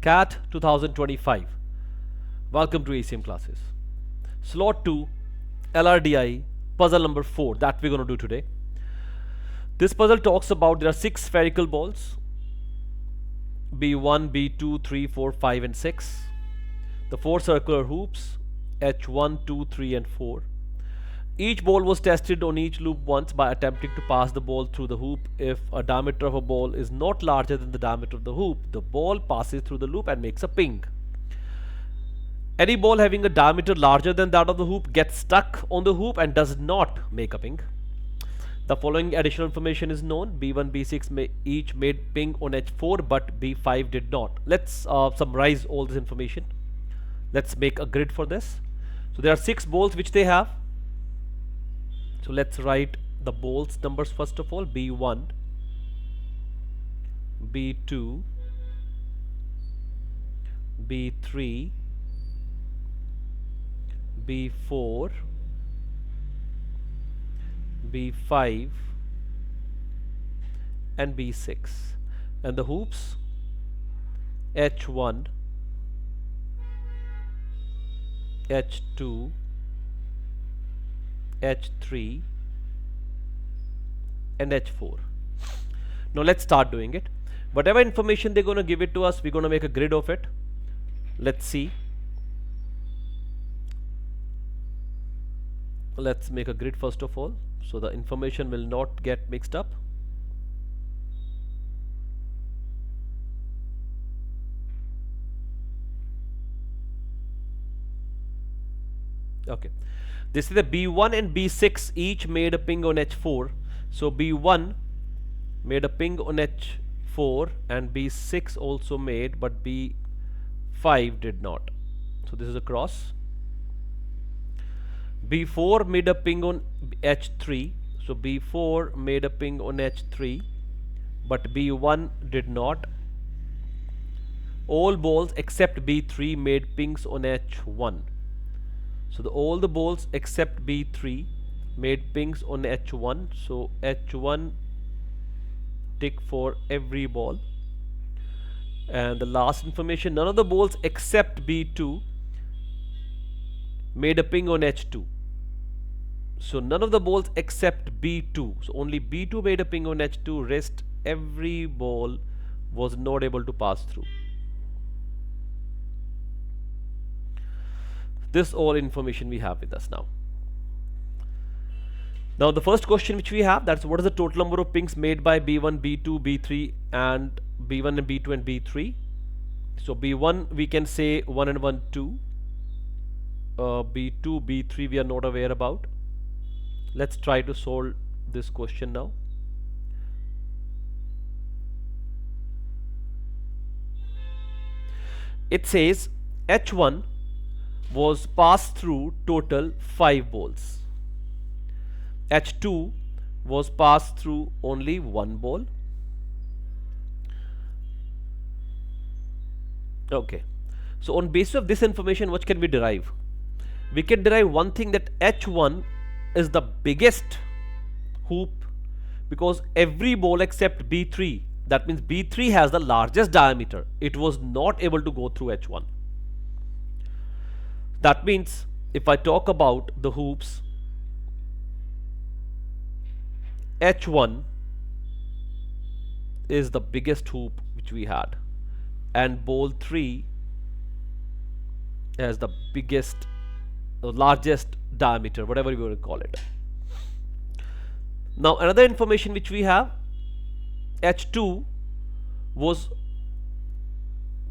CAT 2025. Welcome to ACM classes. Slot 2, LRDI, puzzle number 4 that we're going to do today. This puzzle talks about there are 6 spherical balls, B1, B2, 3, 4, 5 and 6. The 4 circular hoops, H1, 2, 3 and 4. Each ball was tested on each loop once by attempting to pass the ball through the hoop. If a diameter of a ball is not larger than the diameter of the hoop, the ball passes through the loop and makes a ping. Any ball having a diameter larger than that of the hoop gets stuck on the hoop and does not make a ping. The following additional information is known. B1, B6 each made ping on H4 but B5 did not. Let's summarize all this information. Let's make a grid for this. So there are 6 balls which they have. So let's write the balls numbers first of all. B1, B2, B3, B4, B5 and B6, and the hoops H1, H2, H3 and H4. Now let's start doing it. Whatever information they're going to give it to us, we're going to make a grid of it. Let's see. Let's make a grid first of all, so the information will not get mixed up. Okay, this is the B1 and B6 each made a ping on H4. So B1 made a ping on H4 and B6 also made, but B5 did not. So this is a cross. B4 made a ping on H3. So B4 made a ping on H3 but B1 did not. All balls except B3 made pings on H1. So all the balls except B3 made pings on H1. So H1 tick for every ball. And the last information, none of the balls except B2 made a ping on H2. So none of the balls except B2. So only B2 made a ping on H2. Rest every ball was not able to pass through. This all information we have with us now. Now the first question which we have, that's what is the total number of pings made by B1, B2, B3 and B1 and B2 and B3. So B1 we can say 1 and 1, 2. B2, B3 we are not aware about. Let's try to solve this question now. It says H1 was passed through total 5 balls. H2 was passed through only 1 ball. Okay, so on basis of this information, what can we derive? We can derive one thing, that H1 is the biggest hoop because every ball except B3, that means B3 has the largest diameter, it was not able to go through H1. That means if I talk about the hoops, H1 is the biggest hoop which we had, and ball 3 has the biggest, the largest diameter, whatever you want to call it. Now another information which we have, H2 was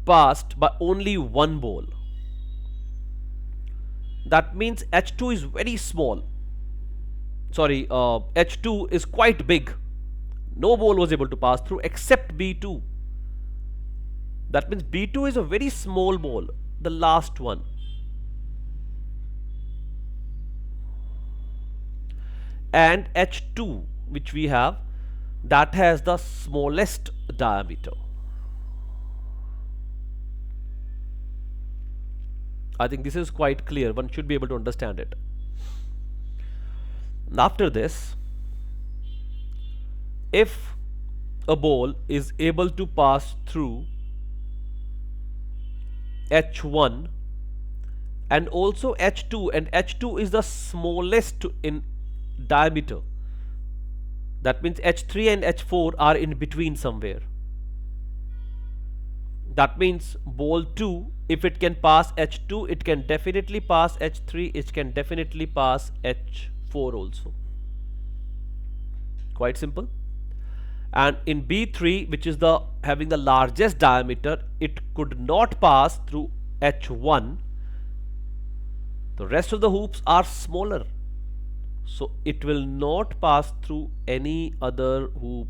passed by only 1 ball. That means H2 is very small. Sorry, H2 is quite big. No ball was able to pass through except B2. That means B2 is a very small ball, the last one. And H2 which we have, that has the smallest diameter. I think this is quite clear, one should be able to understand it. After this, if a ball is able to pass through H1 and also H2, and H2 is the smallest in diameter. That means H3 and H4 are in between somewhere. That means ball 2, if it can pass H2, it can definitely pass H3, it can definitely pass H4 also. Quite simple. And in B3, which is the having the largest diameter, it could not pass through H1. The rest of the hoops are smaller, so it will not pass through any other hoop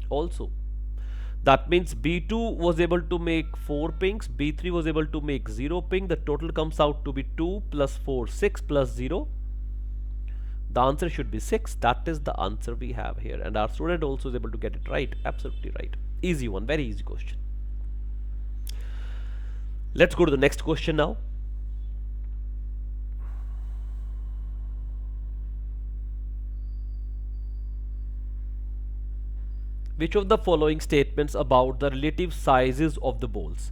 also. That means B2 was able to make 4 pings, B3 was able to make 0 ping. The total comes out to be 2 plus 4, 6 plus 0. The answer should be 6. That is the answer we have here, and our student also is able to get it right. Absolutely right. Easy one, very easy question. Let's go to the next question now. Which of the following statements about the relative sizes of the balls?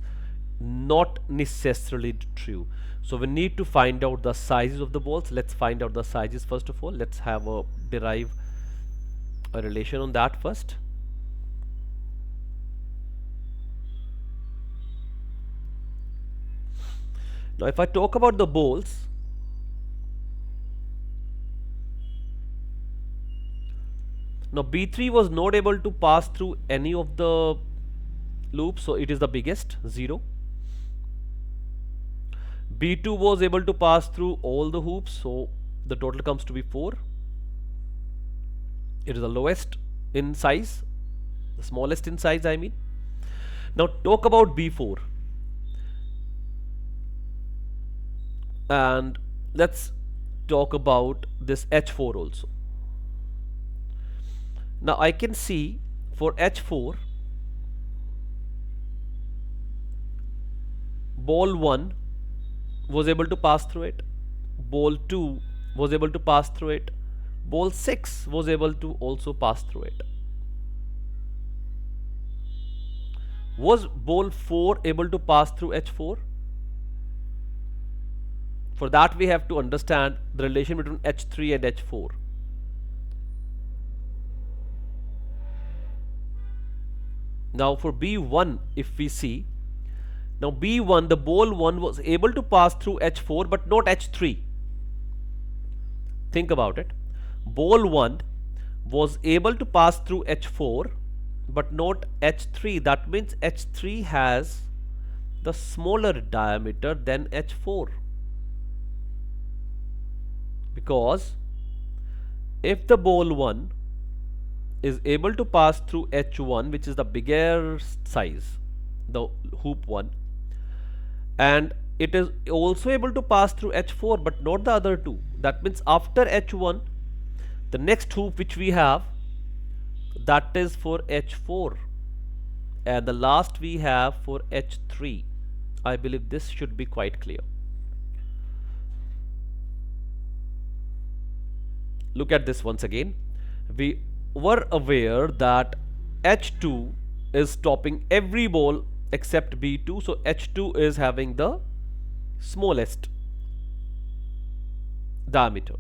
Not necessarily true. So we need to find out the sizes of the balls. Let's find out the sizes first of all. Let's have a derive a relation on that first. Now if I talk about the balls, now B3 was not able to pass through any of the loops, so it is the biggest, 0. B2 was able to pass through all the hoops, so the total comes to be 4. It is the lowest in size, the smallest in size I mean. Now talk about B4, and let's talk about this H4 also. Now I can see for H4, ball 1 was able to pass through it, ball 2 was able to pass through it, ball 6 was able to also pass through it. Was ball 4 able to pass through H4? For that we have to understand the relation between H3 and H4. Now for B1, if we see, now B1, the ball 1 was able to pass through H4 but not H3. Think about it. Ball 1 was able to pass through H4 but not H3. That means H3 has the smaller diameter than H4. Because if the ball 1 is able to pass through H1, which is the bigger size, the hoop 1, and it is also able to pass through H4 but not the other two. That means after H1, the next hoop which we have, that is for H4, and the last we have for H3. I believe this should be quite clear. Look at this once again. We were aware that H2 is stopping every ball except B2, so H2 is having the smallest diameter.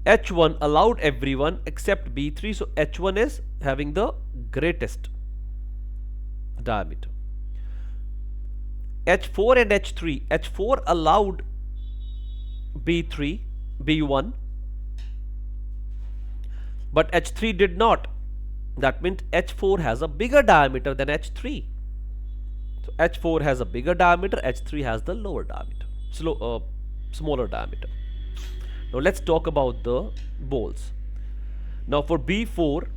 H1 allowed everyone except B3, so H1 is having the greatest diameter. H4 and H3, H4 allowed B3, B1, but H3 did not. That means H4 has a bigger diameter than H3. So H4 has a bigger diameter, H3 has the lower diameter, smaller diameter. Now let's talk about the balls. Now for B4,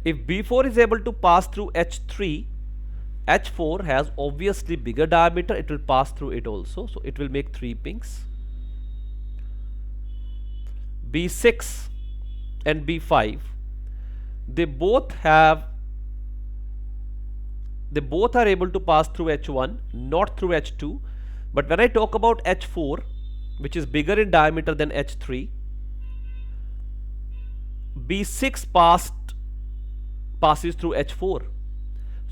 if B4 is able to pass through H3, H4 has obviously bigger diameter, it will pass through it also, so it will make 3 pings. B6 and B5, they both are able to pass through H1, not through H2. But when I talk about H4, which is bigger in diameter than H3, B6 passes through H4.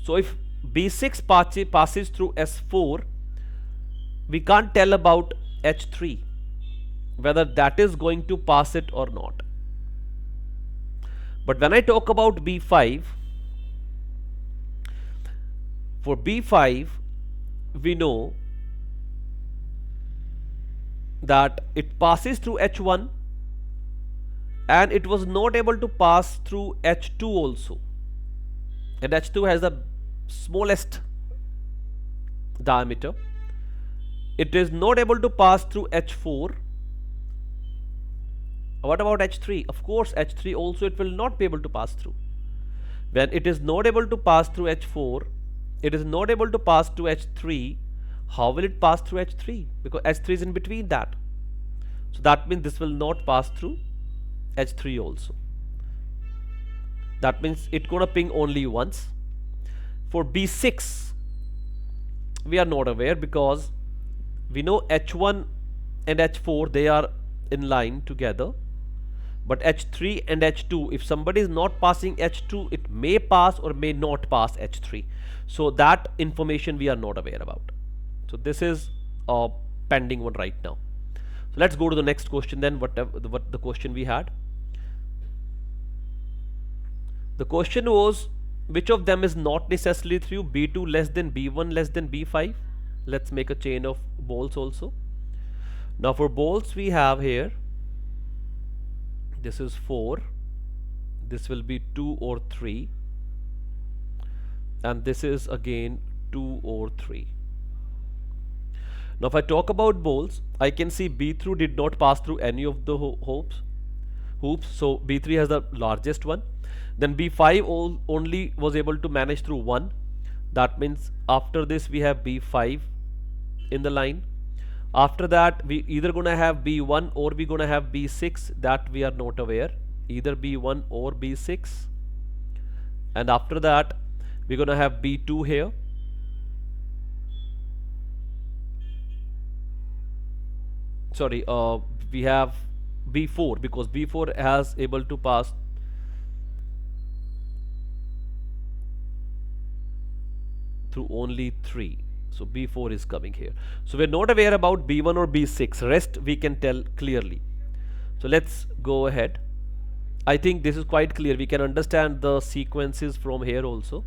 So if B6 passes through S4, we can't tell about H3 whether that is going to pass it or not. But when I talk about B5, for B5 we know that it passes through H1 and it was not able to pass through H2 also, and H2 has the smallest diameter. It is not able to pass through H4. What about H3? Of course H3 also it will not be able to pass through. When it is not able to pass through H4, it is not able to pass to H3, how will it pass through H3? Because H3 is in between that. So that means this will not pass through H3 also. That means it's gonna ping only once. For B6, we are not aware because we know H1 and H4 they are in line together, but H3 and H2, if somebody is not passing H2, it may pass or may not pass H3. So that information we are not aware about. So this is a pending one right now. So let's go to the next question then, what the question we had. The question was, which of them is not necessarily true? B2 less than B1 less than B5. Let's make a chain of balls also. Now for balls we have here, this is 4, this will be 2 or 3, and this is again 2 or 3. Now if I talk about balls, I can see B3 did not pass through any of the hoops, so B3 has the largest one. Then B5 only was able to manage through 1. That means after this we have B5 in the line. After that we either gonna have B1 or we gonna have B6, that we are not aware, either B1 or B6. And after that we're gonna have B2 here. Sorry, we have B4 because B4 has able to pass through only 3. So B4 is coming here. So we're not aware about B1 or B6. Rest we can tell clearly. So let's go ahead. I think this is quite clear. We can understand the sequences from here also,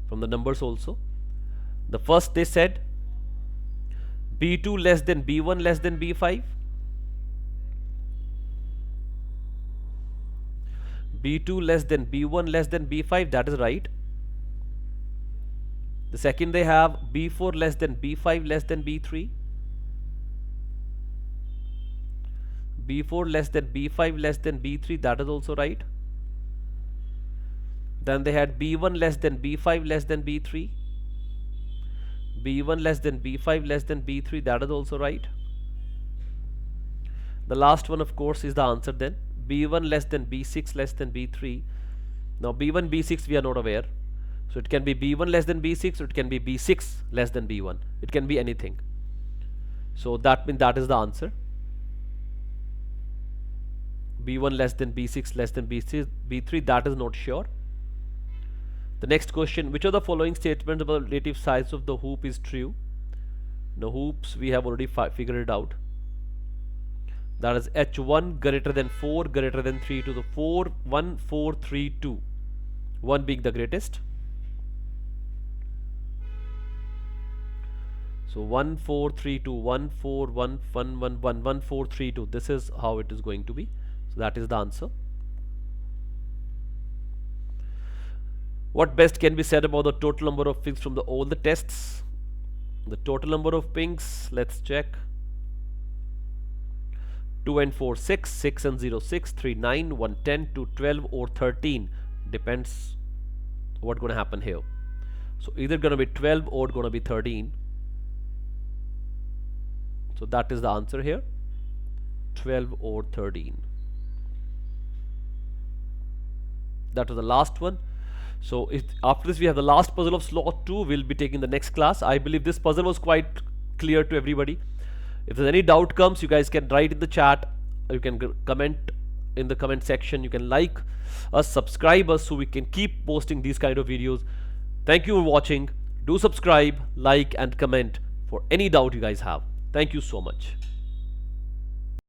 from the numbers also. The first they said B2 less than B1 less than B5. B2 less than B1 less than B5, that is right. The second they have B4 less than B5 less than B3. B4 less than B5 less than B3, that is also right. Then they had B1 less than B5 less than B3. B1 less than B5 less than B3, that is also right. The last one of course is the answer then, B1 less than B6 less than B3. Now B1 B6 we are not aware, so it can be B1 less than B6 or it can be B6 less than B1, it can be anything. So that means that is the answer, B1 less than B6 less than B3, that is not sure. The next question, which of the following statements about the relative size of the hoop is true? Now hoops we have already figured it out. That is H1 greater than 4 greater than 3 to the 4, 1, 4, 3, 2. 1 being the greatest. So 1, 4, 3, 2, 1, 4, 1, 1, 1, 1, 1, 4, 3, 2. This is how it is going to be. So that is the answer. What best can be said about the total number of pings from all the tests? The total number of pings, let's check. 2 and 4, 6, 6 and 0, 6, 3, 9, 1, 10, 2, 12 or 13. Depends what's going to happen here. So either going to be 12 or going to be 13. So that is the answer here, 12 or 13. That was the last one. So after this we have the last puzzle of slot 2. We'll be taking the next class. I believe this puzzle was quite clear to everybody. If there's any doubt comes, you guys can write in the chat, you can comment in the comment section. You can like us, subscribe us, so we can keep posting these kind of videos. Thank you for watching. Do subscribe, like and comment for any doubt you guys have. Thank you so much.